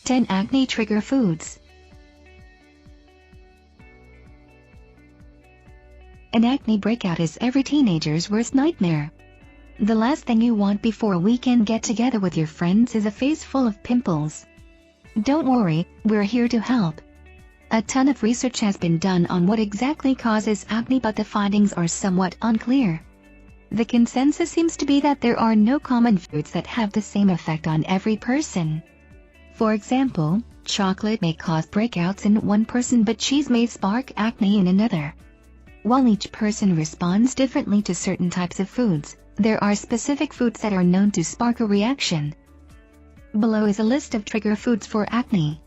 10 Acne Trigger Foods. An acne breakout is every teenager's worst nightmare. The last thing you want before a weekend get-together with your friends is a face full of pimples. Don't worry, we're here to help. A ton of research has been done on what exactly causes acne, but the findings are somewhat unclear. The consensus seems to be that there are no common foods that have the same effect on every person. For example, chocolate may cause breakouts in one person, but cheese may spark acne in another. While each person responds differently to certain types of foods, there are specific foods that are known to spark a reaction. Below is a list of trigger foods for acne.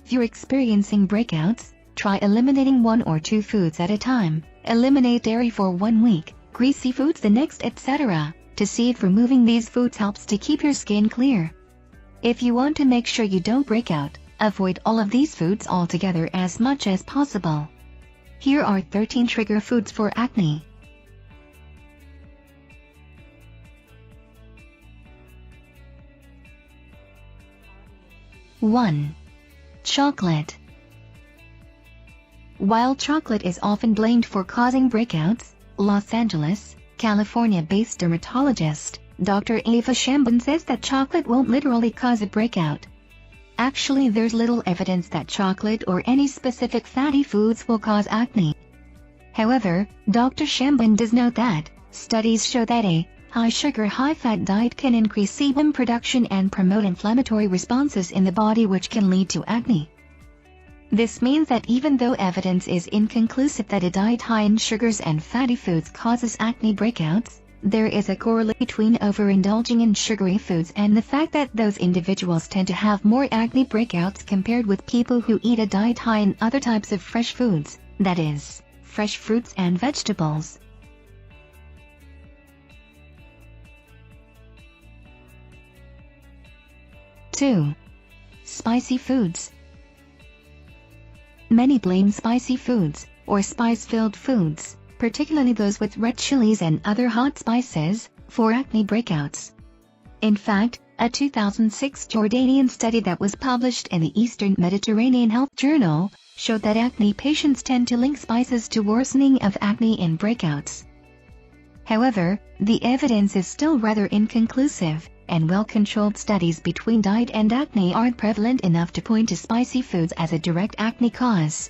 If you're experiencing breakouts, try eliminating 1 or 2 foods at a time. Eliminate dairy for 1 week, greasy foods the next, etc. to see if removing these foods helps to keep your skin clear. If you want to make sure you don't break out, avoid all of these foods altogether as much as possible. Here are 13 trigger foods for acne. (1) Chocolate. While chocolate is often blamed for causing breakouts, Los Angeles, California-based dermatologist Dr. Ava Shambun says that chocolate won't literally cause a breakout. Actually, there's little evidence that chocolate or any specific fatty foods will cause acne. However, Dr. Shambun does note that studies show that a high-sugar, high-fat diet can increase sebum production and promote inflammatory responses in the body, which can lead to acne. This means that even though evidence is inconclusive that a diet high in sugars and fatty foods causes acne breakouts, there is a correlation between overindulging in sugary foods and the fact that those individuals tend to have more acne breakouts compared with people who eat a diet high in other types of fresh foods, that is, fresh fruits and vegetables. (2) Spicy foods. Many blame spicy foods, or spice-filled foods, particularly those with red chilies and other hot spices, for acne breakouts. In fact, a 2006 Jordanian study that was published in the Eastern Mediterranean Health Journal showed that acne patients tend to link spices to worsening of acne in breakouts. However, the evidence is still rather inconclusive, and well-controlled studies between diet and acne aren't prevalent enough to point to spicy foods as a direct acne cause.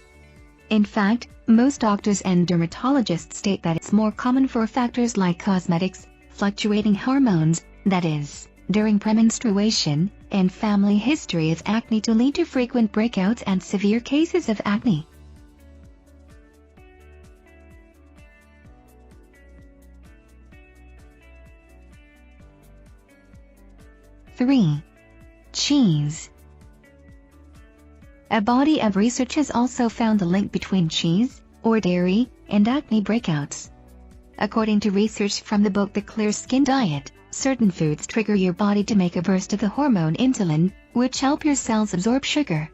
In fact, most doctors and dermatologists state that it's more common for factors like cosmetics, fluctuating hormones, that is, during premenstruation, and family history of acne to lead to frequent breakouts and severe cases of acne. (3) Cheese. A body of research has also found a link between cheese, or dairy, and acne breakouts. According to research from the book The Clear Skin Diet, certain foods trigger your body to make a burst of the hormone insulin, which help your cells absorb sugar.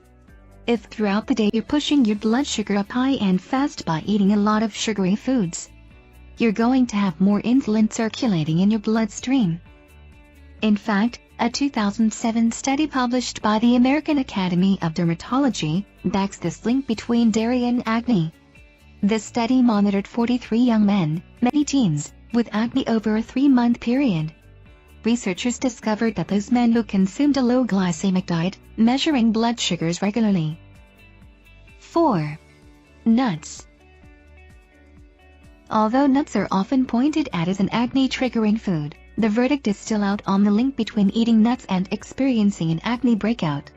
If throughout the day you're pushing your blood sugar up high and fast by eating a lot of sugary foods, you're going to have more insulin circulating in your bloodstream. In fact, a 2007 study published by the American Academy of Dermatology backs this link between dairy and acne. The study monitored 43 young men, many teens, with acne over a 3-month period. Researchers discovered that those men who consumed a low glycemic diet, measuring blood sugars regularly. 4. Nuts. Although nuts are often pointed at as an acne-triggering food, the verdict is still out on the link between eating nuts and experiencing an acne breakout.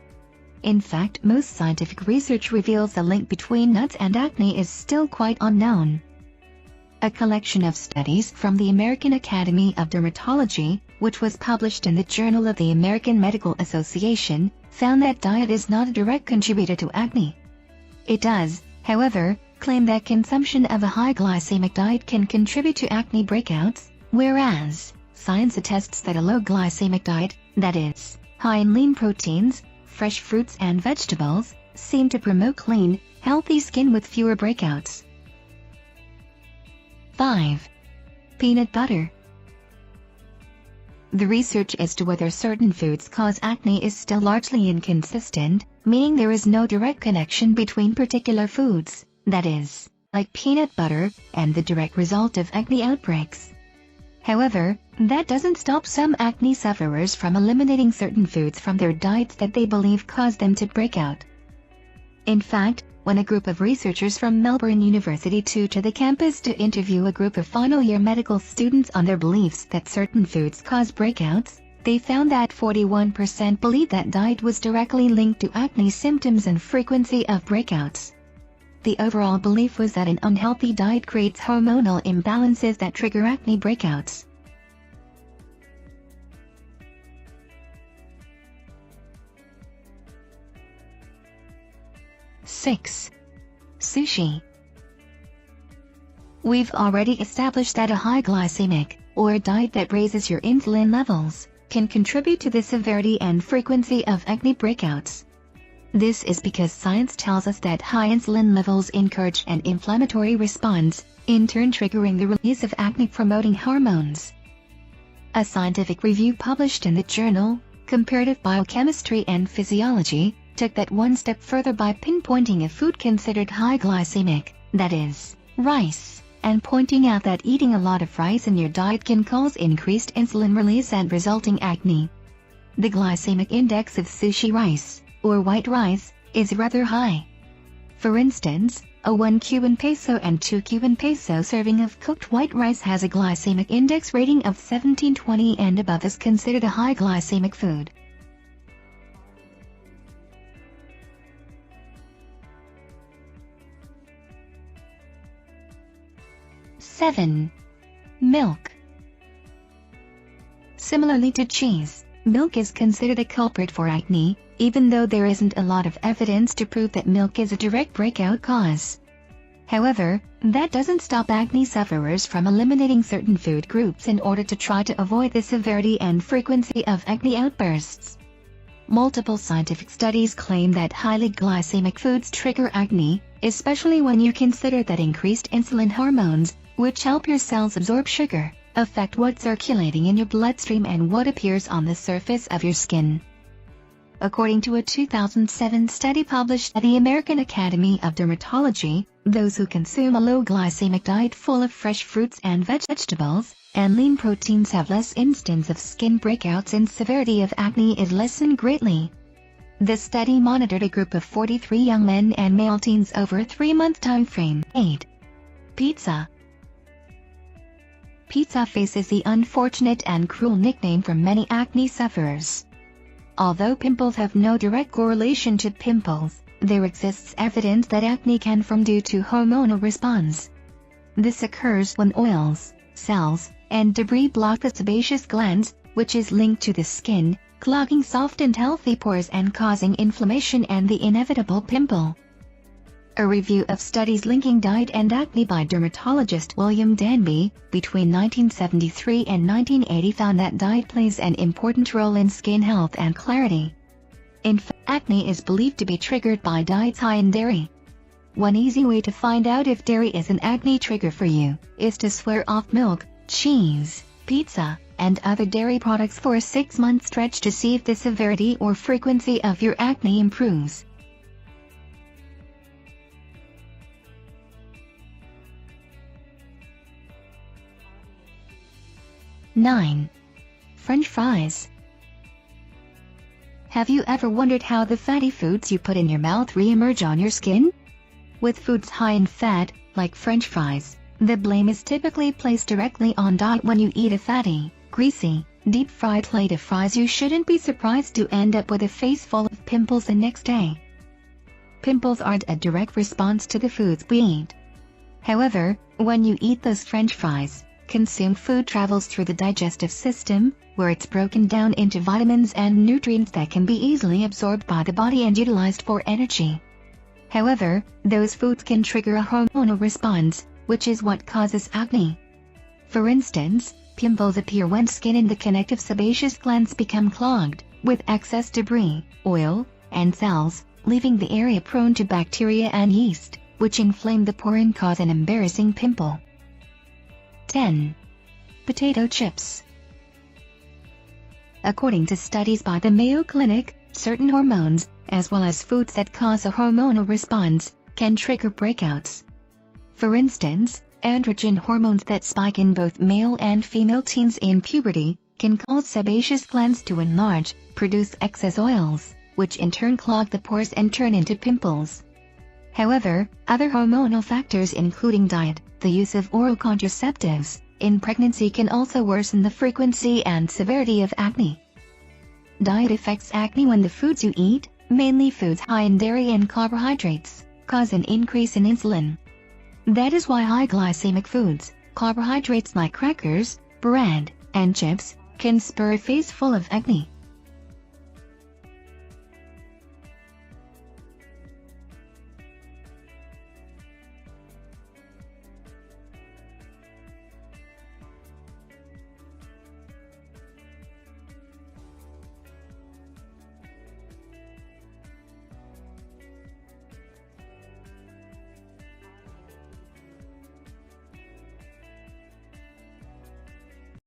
In fact, most scientific research reveals the link between nuts and acne is still quite unknown. A collection of studies from the American Academy of Dermatology, which was published in the Journal of the American Medical Association, found that diet is not a direct contributor to acne. It does, however, claim that consumption of a high glycemic diet can contribute to acne breakouts, whereas science attests that a low glycemic diet, that is, high in lean proteins, fresh fruits and vegetables, seem to promote clean, healthy skin with fewer breakouts. 5. Peanut butter. The research as to whether certain foods cause acne is still largely inconsistent, meaning there is no direct connection between particular foods, that is, like peanut butter, and the direct result of acne outbreaks. However, that doesn't stop some acne sufferers from eliminating certain foods from their diets that they believe cause them to break out. In fact, when a group of researchers from Melbourne University took to the campus to interview a group of final-year medical students on their beliefs that certain foods cause breakouts, they found that 41% believed that diet was directly linked to acne symptoms and frequency of breakouts. The overall belief was that an unhealthy diet creates hormonal imbalances that trigger acne breakouts. Six. Sushi. We've already established that a high glycemic, or a diet that raises your insulin levels, can contribute to the severity and frequency of acne breakouts. This is because science tells us that high insulin levels encourage an inflammatory response, in turn triggering the release of acne-promoting hormones. A scientific review published in the journal, Comparative Biochemistry and Physiology, took that one step further by pinpointing a food considered high glycemic, that is, rice, and pointing out that eating a lot of rice in your diet can cause increased insulin release and resulting acne. The glycemic index of sushi rice, or white rice, is rather high. For instance, a 1 Cuban peso and 2 Cuban peso serving of cooked white rice has a glycemic index rating of 1720 and above is considered a high glycemic food. Seven. Milk. Similarly to cheese, milk is considered a culprit for acne, even though there isn't a lot of evidence to prove that milk is a direct breakout cause. However, that doesn't stop acne sufferers from eliminating certain food groups in order to try to avoid the severity and frequency of acne outbursts. Multiple scientific studies claim that highly glycemic foods trigger acne, especially when you consider that increased insulin hormones, which help your cells absorb sugar, affect what's circulating in your bloodstream and what appears on the surface of your skin. According to a 2007 study published at the American Academy of Dermatology, those who consume a low glycemic diet full of fresh fruits and vegetables, and lean proteins have less instances of skin breakouts, and severity of acne is lessened greatly. The study monitored a group of 43 young men and male teens over a 3-month time frame. 8. Pizza. Pizza faces the unfortunate and cruel nickname from many acne sufferers. Although pimples have no direct correlation to pimples, there exists evidence that acne can form due to hormonal response. This occurs when oils, cells, and debris block the sebaceous glands, which is linked to the skin, clogging soft and healthy pores and causing inflammation and the inevitable pimple. A review of studies linking diet and acne by dermatologist William Danby, between 1973 and 1980 found that diet plays an important role in skin health and clarity. In fact, acne is believed to be triggered by diets high in dairy. One easy way to find out if dairy is an acne trigger for you, is to swear off milk, cheese, pizza, and other dairy products for a 6-month stretch to see if the severity or frequency of your acne improves. Nine. French fries. Have you ever wondered how the fatty foods you put in your mouth re-emerge on your skin? With foods high in fat, like French fries, the blame is typically placed directly on diet. When you eat a fatty, greasy, deep-fried plate of fries, you shouldn't be surprised to end up with a face full of pimples the next day. Pimples aren't a direct response to the foods we eat. However, when you eat those French fries, consumed food travels through the digestive system, where it's broken down into vitamins and nutrients that can be easily absorbed by the body and utilized for energy. However, those foods can trigger a hormonal response, which is what causes acne. For instance, pimples appear when skin and the connective sebaceous glands become clogged, with excess debris, oil, and cells, leaving the area prone to bacteria and yeast, which inflame the pore and cause an embarrassing pimple. 10. Potato chips. According to studies by the Mayo Clinic, certain hormones, as well as foods that cause a hormonal response, can trigger breakouts. For instance, androgen hormones that spike in both male and female teens in puberty can cause sebaceous glands to enlarge, produce excess oils, which in turn clog the pores and turn into pimples. However, other hormonal factors including diet, the use of oral contraceptives, in pregnancy can also worsen the frequency and severity of acne. Diet affects acne when the foods you eat, mainly foods high in dairy and carbohydrates, cause an increase in insulin. That is why high glycemic foods, carbohydrates like crackers, bread, and chips, can spur a face full of acne.